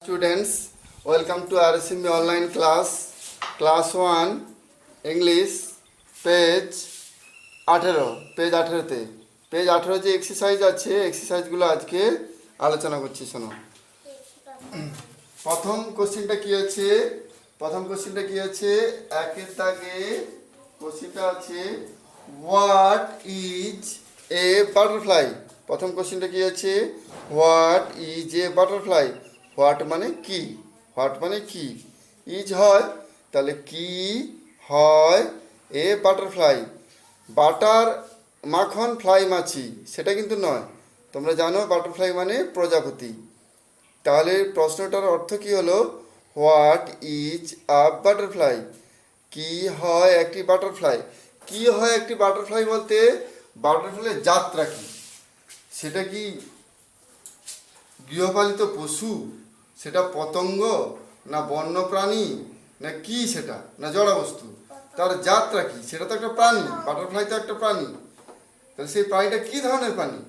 students, welcome to RSMB online class 1 English page 18 page 18 page 18 যে exercise আছে এক্সারসাইজগুলো আজকে আলোচনা করছি শোনো। প্রথম কোশ্চেনটা কি আছে একের দাগে কোশ্চেনটা আছে হোয়াট ইজ এ বাটারফ্লাই। প্রথম কোশ্চেনটা কি আছে what is a butterfly. What মানে কি ইজ হয় তাহলে কি হয় এ বাটারফ্লাই। বাটার মাখন ফ্লাই মাছি সেটা কিন্তু নয়, তোমরা জানো বাটারফ্লাই মানে প্রজাপতি। তাহলে প্রশ্নটার অর্থ কি হলো হোয়াট ইজ আ বাটারফ্লাই, কি হয় একটি বাটারফ্লাই। কি হয় একটি বাটারফ্লাই বলতে বাটারফ্লাইয়ের যাত্রা কি, সেটা কি গৃহপালিত পশু, সেটা পতঙ্গ না বন্যপ্রাণী না কি, সেটা না জড়বস্তু, তার যাত্রা কি, সেটা তো একটা প্রাণী। বাটারফ্লাই তো একটা প্রাণী, তাহলে সেই প্রাণীটা কি ধরনের প্রাণী?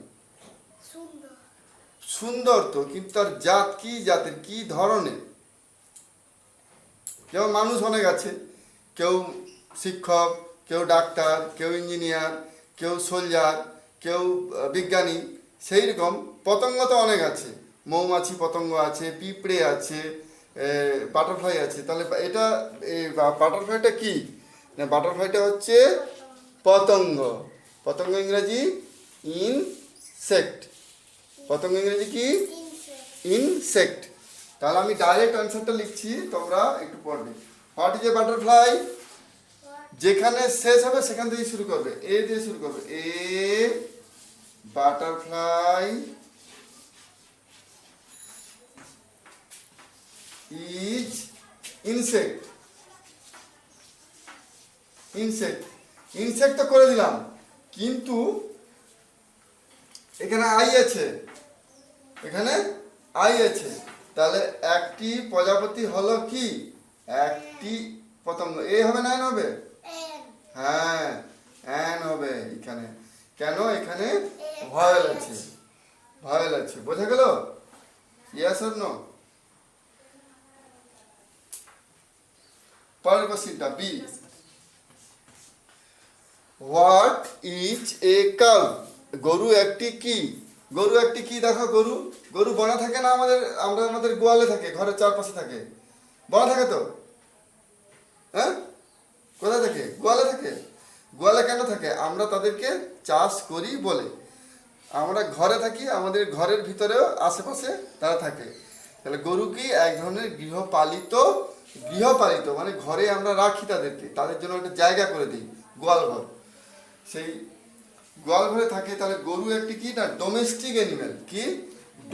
সুন্দর তো, কিন্তু তার জাত কি, জাতের কি ধরনের। যেমন মানুষ অনেক আছে, কেউ শিক্ষক, কেউ ডাক্তার, কেউ ইঞ্জিনিয়ার, কেউ সোলজার, কেউ বিজ্ঞানী। সেই রকম পতঙ্গ তো অনেক আছে, মৌমাছি পতঙ্গ আছে, পিঁপড়ে আছে, বাটারফ্লাই আছে। তাহলে এটা বাটারফ্লাইটা কি না, বাটারফ্লাইটা হচ্ছে পতঙ্গ। পতঙ্গ ইংরেজি ইনসেক্ট। পতঙ্গ ইংরেজি কি ইনসেক্ট। তাহলে আমি ডাইরেক্ট অ্যান্সারটা লিখছি, তোমরা একটু পড়বে। হোয়াট ইজ এ বাটারফ্লাই, যেখানে শেষ হবে সেখান থেকে শুরু করবে, এ দিয়ে শুরু করবে। এ বাটারফ্লাই ইজ ইনসেক্ট। ইনসেক্ট তো করে দিলাম, কিন্তু এখানে আই আছে, তাহলে একটি প্রজাপতি হলো কি একটি পতঙ্গ। এ হবে না এন হবে? হ্যাঁ এন হবে এখানে। কেন? এখানে ভয়েল আছে। বোঝা গেল? Yes or no? পরের কোশ্চেনটা B. What is a cow, গরু একটি কি। গরু একটি কি দেখো, গরু বনে থাকে না, আমাদের গোয়ালে থাকে, ঘরের চারপাশে থাকে। বনে থাকে তো, হ্যাঁ? কোথায় থাকে? গোয়ালে থাকে। গোয়ালে কেন থাকে? আমরা তাদেরকে চাষ করি বলে। আমরা ঘরে থাকি, আমাদের ঘরের ভিতরেও আশেপাশে তারা থাকে। তাহলে গরু কি এক ধরনের গৃহপালিত মানে ঘরে আমরা রাখি তাদেরকে, তাদের জন্য একটা জায়গা করে দিই, গোয়াল ঘর। সেই গোয়াল ঘরে থাকে। তাহলে গরু একটি কি না ডোমেস্টিক অ্যানিমেল। কি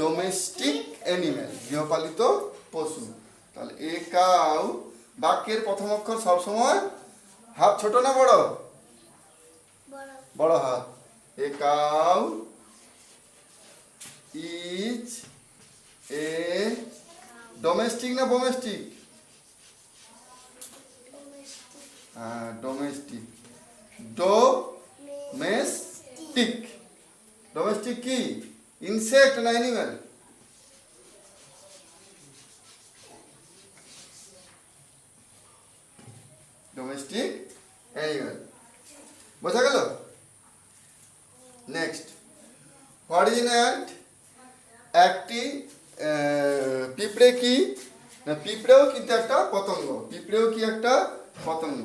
ডোমেস্টিক অ্যানিমেল, গৃহপালিত পশু। তাহলে এ কাউ, বাক্যের প্রথম অক্ষর সবসময় হাত ছোট না বড়? বড় হাত। A cow is a domestic না বোমেস্টিক? হ্যাঁ ডোমেস্টিক। ডোমেস্টিক কি ইনসেক্ট না অ্যানিমেল? Domestic animal. বোঝা গেল? Next, what is an ant, একটি পিঁপড়ে কি না, পিঁপড়েও কিন্তু একটা পতঙ্গ।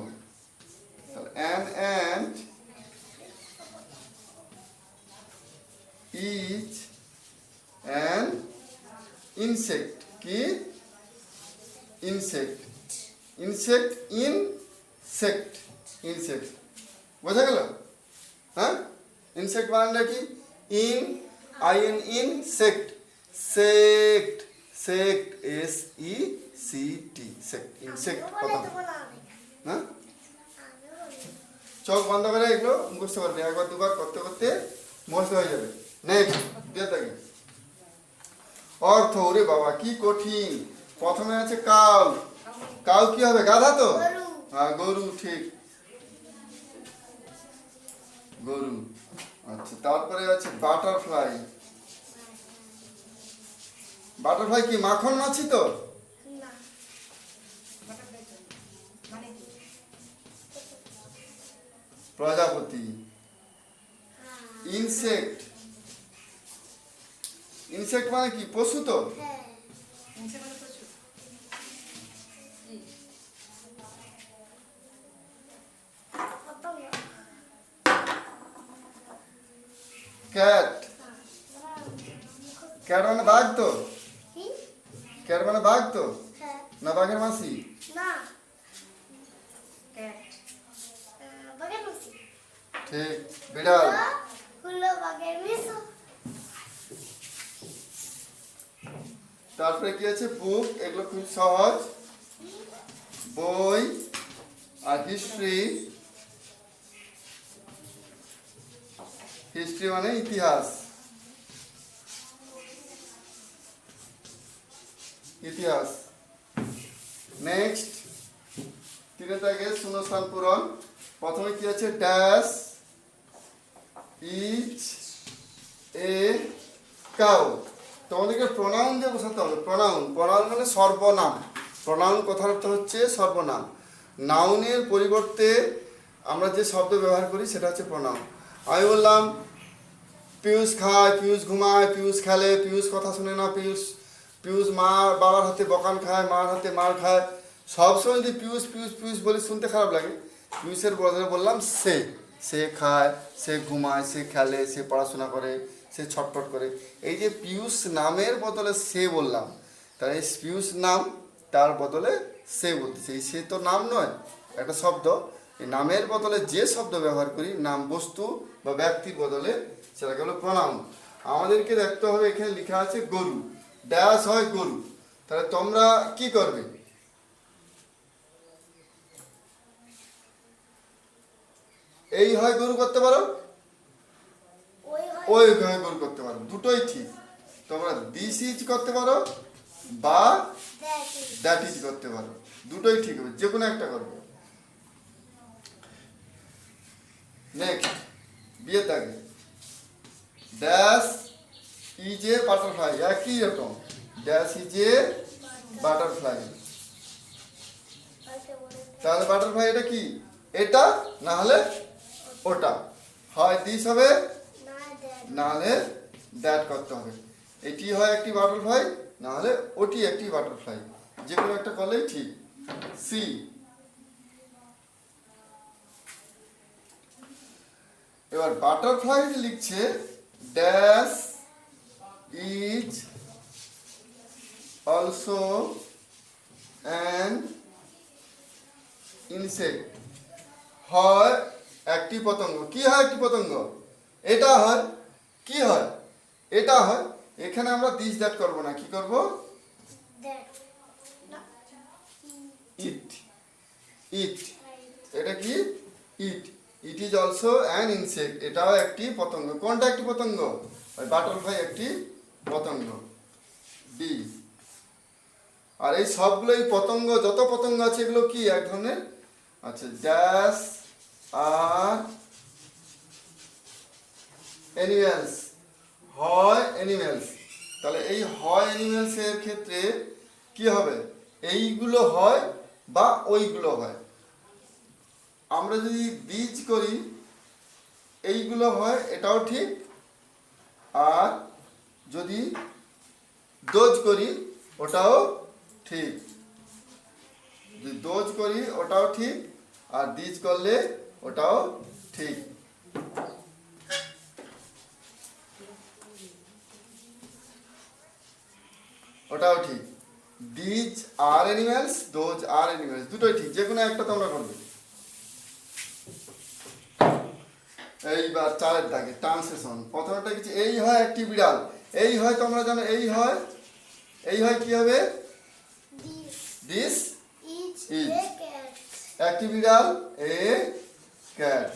তাহলে an ant is an insect. কি ইনসেক্ট বোঝা গেল? হ্যাঁ ইনসেক্ট বানানটা কি ইনসেক্ট, ইনসেক্ট পতঙ্গ। হ্যাঁ চোখ বন্ধ করে এগুলো মুখস্থ করবে, একবার দুবার করতে করতে মুখস্থ হয়ে যাবে। নেক্সট দেখি অর্থ। ওরে বাবা কি কঠিন। প্রথমে আছে কাউ কি হবে? গাধা তো? হ্যাঁ গরু, ঠিক গরু। আচ্ছা তারপরে আছে বাটারফ্লাই। বাটারফ্লাই কি মাখন মাছি তো? না। মানে কি? প্রজাপতি। হ্যাঁ। ইনসেক্ট, ইনসেক্ট মানে কি পশু তো? হ্যাঁ। হিংসা করে প্রচুর। কি? পতঙ্গ। ক্যাট, ক্যাট মানে বাঘ তো? কি? ক্যাট মানে বাঘ তো? হ্যাঁ। না বাঘের মাসি? না। ক্যাট। বাঘের মাছি। ঠিক। বিড়াল। হলো বাঘের মিশো। তারপরে কি আছে? বুক, এগুলো খুব সহজ। বই আর হিস্ট্রি, হিস্ট্রি মানে ইতিহাস, ইতিহাস। নেক্সট, তিনে থাকে শূন্যস্থান পূরণ। প্রথমে কি আছে? Dash each a cow. তোমাদেরকে প্রোনাউন দিয়ে বোঝাতে হবে। প্রোনাউন, প্রোনাউন মানে সর্বনাম। প্রোনাউন কথার অর্থ হচ্ছে সর্বনাম। নাউনের পরিবর্তে আমরা যে শব্দ ব্যবহার করি সেটা হচ্ছে প্রোনাউন। আমি বললাম পিয়ুষ খায়, পিয়ুষ ঘুমায়, পিয়ুষ খেলে, পিয়ুষ কথা শুনে না, পিয়ুষ পিয়ুষ মা বাবার হাতে বকান খায়, মার হাতে মার খায়। সবসময় যদি পিয়ুষ পিয়ুষ পিয়ুষ বলি শুনতে খারাপ লাগে। পিয়ুষের বদলে বললাম সে। সে খায়, সে ঘুমায়, সে খেলে, সে পড়াশোনা করে, সে ছটফট করে। এই যে পিয়ুষ নামের বদলে সে বললাম, তাই এই পিয়ুষ নাম, তার বদলে সে বলতেছে। এই সে তো নাম নয়, একটা শব্দ। এই নামের বদলে যে শব্দ ব্যবহার করি, নাম বস্তু বা ব্যক্তির বদলে, সেটাকে হলো প্রোনাউন। আমাদেরকে দেখতে হবে এখানে লেখা আছে গরু, ড্যাশ হয় গরু। তাহলে তোমরা কি করবে? এই হয় গরু করতে পারো, ওই হয়। ওই হয় গরু করতে পারো, দুটোই ঠিক। তোমরা দিস ইজ করতে পারো বা দেখি। দ্যাট ইজ করতে পারো, দুটোই ঠিক হবে, যে কোনো একটা করবে। নেক্সট, বিয়ে থাকে ড্যাশ ইজ এ বাটারফ্লাই, একই রকম। Dash is a butterfly. Okay বলে দে। তাহলে বাটারফ্লাই এটা কি? এটা না হলে ওটা। হয় দিস হবে, না দেখ। না হলে দ্যাট করতে হবে। এটি হয় একটি বাটারফ্লাই, না হলে ওটি একটি বাটারফ্লাই, যে কোনো একটা করলেই ঠিক। সি, এবার বাটারফ্লাই লিখছে dash is also an insect. হয় একটি পতঙ্গ। কি হয় একটি পতঙ্গ? এটা হয়। কি হয়? এটা হয়। এখানে আমরা দিস দ্যাট করব না, কি করব? দেখ। না। ইট, ইট। এটা কি? It, it is also an insect. এটাও একটি পতঙ্গ। কোনটা একটি পতঙ্গ? ওই বাটারফ্লাই একটি পতঙ্গ। ডি। আর এই সবগুলো, এই পতঙ্গ, যত পতঙ্গ আছে এগুলো কি এক ধরনের? আচ্ছা, ড্যাশ আর অ্যানিমেলস, হয় অ্যানিমেলস। তাহলে এই হয় অ্যানিমেলস এর ক্ষেত্রে কি হবে? এইগুলো হয় বা ওইগুলো হয়। আমরা যদি দিজ করি, এইগুলো হয়, এটাও ঠিক। আর যদি দোজ করি, ওটাও ঠিক। যদি দোজ করি ওটাও ঠিক, আর দিজ করলে ওটাও ঠিক। ওটাও ঠিক। These are animals, those are animals, দুটোই ঠিক, যে কোনো একটা তোমরা করবে। এইবার চারের দাগে ট্রান্সলেশন। প্রথমটা কিছু, এই হয় একটি বিড়াল। এই হয় তোমরা জানো, এই হয়, এই হয় কি হবে? This this is is a cat. একটি বিড়াল, এ ক্যাট।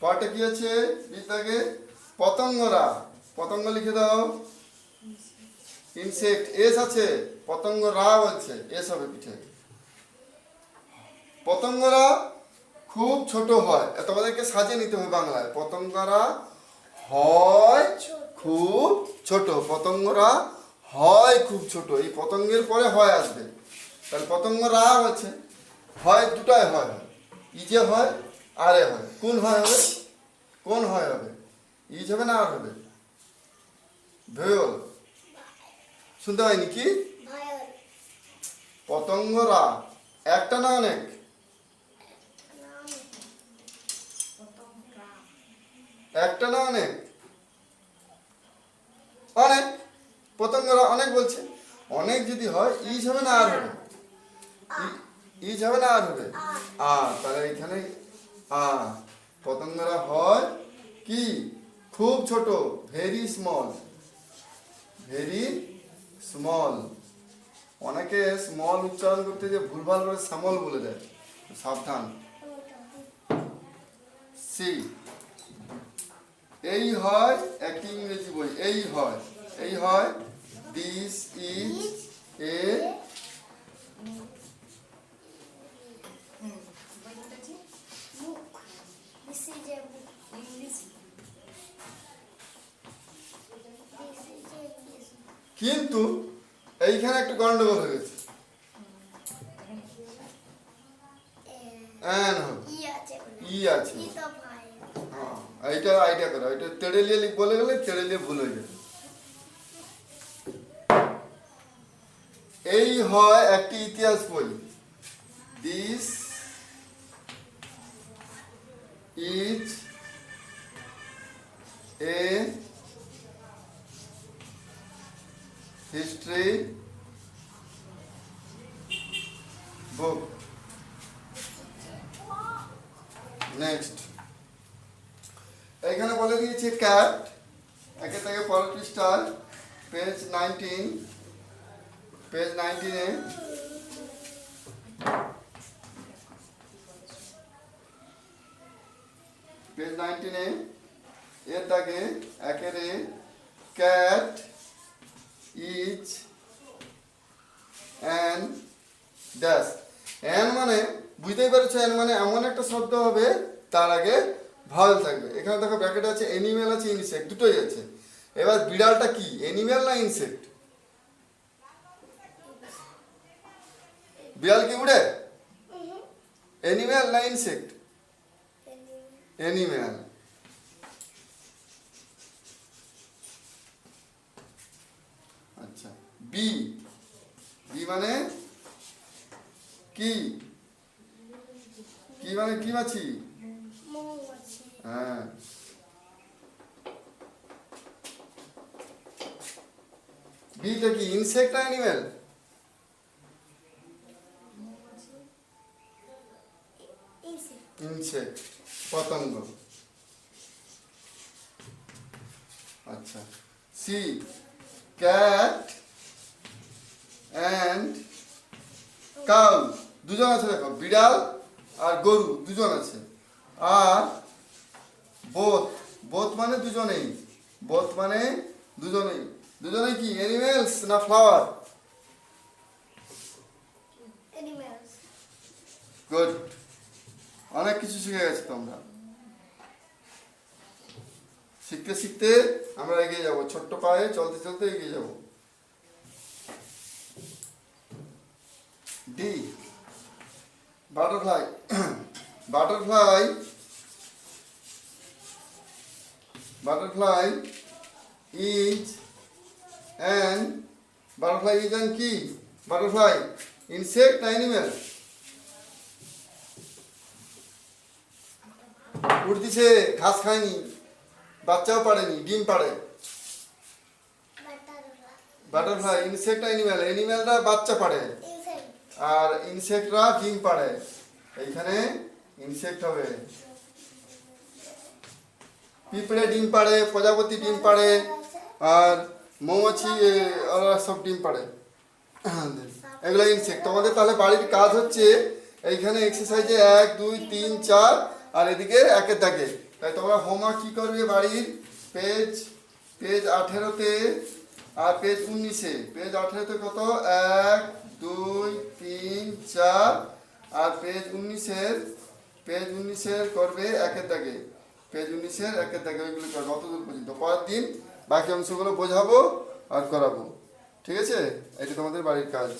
পরটা কি আছে? বিদ্যাকে পতঙ্গরা। পতঙ্গ লিখে দাও। ইনসেক্ট, এস আছে, পতঙ্গরা বলছে, এস হবে পিঠে। পতঙ্গরা খুব ছোট হয়, তোমাদেরকে সাজিয়ে নিতে হবে বাংলায়। পতঙ্গরা হয় খুব ছোট, পতঙ্গরা হয় খুব ছোট, এই পতঙ্গের পরে হয় আসবে, তাহলে পতঙ্গ রা আছে, হয় দুটাই হয় হয়, ইজে হয় আর এ হয়, কোন হয় হবে, কোন হয় হবে, ইজ হবে না আর হবে, ভেয়ল, শুনতে হয়নি কি, ভায়োল, পতঙ্গ রা, একটা না অনেক, নাম, পতঙ্গরা, একটা না অনেক, অনেক, পতঙ্গরা অনেক বলছে, অনেক যদি হয় ইজ হবে না আর হবে, ইজ হবে না আর হবে, তাহলে এখানে পতঙ্গরা হয় কি, খুব ছোট, ভেরি স্মল, ভেরি স্মল। অনেকে স্মল উচ্চারণ করতে যে ভুলভাল করে স্মল বলে দেয়, সাবধান। সি, এই হয় একটি ইংরেজি বই, এই হয়, এই হয়, দিস ইজ এ, বই বলেছি মুখ, this is a book, English, this is a English book. কিন্তু এইখানে একটু গন্ডগোল হয়ে গেছে, অ্যান হবে, ই আছে বলে, ই আছে, ই তো ভায়োল, হ্যাঁ, এইটা আইডিয়া করো, এটা তেড়েলিয়ে বলে গেলে তেড়েলিয়ে ভুল হয়ে যাবে। এই হয় একটি ইতিহাস বই, this is a history book. Next, এখানে বলে দিয়েছে ক্যাট, একে থেকে পরের পৃষ্ঠায়, পেজ 19, পেজ 19-এ পেজ 19-এ এর দাগে একেরে cat is an dash, an মানে বুঝতেই পারছো, অ্যান মানে এমন একটা শব্দ হবে তার আগে ভাওয়েল থাকবে। এখানে দেখো ব্র্যাকেট আছে, অ্যানিমেল আছে, ইনসেক্ট, দুটোই আছে। এবার বিড়ালটা কি, অ্যানিমেল না ইনসেক্ট? বিড়াল কি উড়ে? অ্যানিমেল না ইনসেক্ট? অ্যানিমেল। আচ্ছা, বি, বি মানে কি, কি মানে কি মাছি? মৌমাছি, হ্যাঁ, বিটা কি, ইনসেক্ট না অ্যানিমেল? ইনসেক্ট, ইনসেক্ট, পতঙ্গ। আচ্ছা, সি, ক্যাট অ্যান্ড কাউ, দুজন আছে দেখো, বিড়াল আর গরু দুজন আছে। আর বোথ, বোথ মানে দুজনেই, বোথ মানে দুজনেই, দুজনেই কি, অ্যানিমেলস না ফ্লাওয়ার? অ্যানিমেলস, গুড, অনেক কিছু শিখে গেছো তোমরা। শিখতে শিখতে আমরা এগিয়ে যাব, ছোট্ট পায়ে চলতে চলতে এগিয়ে যাব। D, butterfly, butterfly, butterfly is an, butterfly is an কি, বাটারফ্লাই ইনসেক্ট না অ্যানিমেল? উড়তিছে, ঘাস খায়নি, বাচ্চাও পারেনি, ডিম পারে। Butterfly, butterfly insect animal? অ্যানিমেলরা বাচ্চা পারে ইনসেক্ট, আর ইনসেক্টরা ডিম পারে, এইখানে ইনসেক্ট হবে। পিঁপড়ে ডিম পাড়ে, প্রজাপতি ডিম পাড়ে, আর মৌমাছি ওরা সব ডিম পাড়ে, এগুলো ইনসেক্ট। তোমাদের তাহলে বাড়ির কাজ হচ্ছে এইখানে এক্সারসাইজে 1 2 3 4 আর এদিকে একের দাগে। তাই তোমরা হোমওয়ার্ক কি করবে বাড়ির, পেজ 18-তে আর পেজ 19-এ। পেজ 18-তে কত, 1 2 3 4, আর পেজ 19-এর করবে একের দাগে, পেজ 19-এর একের দাগে ওইগুলো করবে অত দূর পর্যন্ত। পরের দিন বাকি অংশগুলো বোঝাবো আর করাবো। ঠিক আছে, এটা তোমাদের বাড়ির কাজ।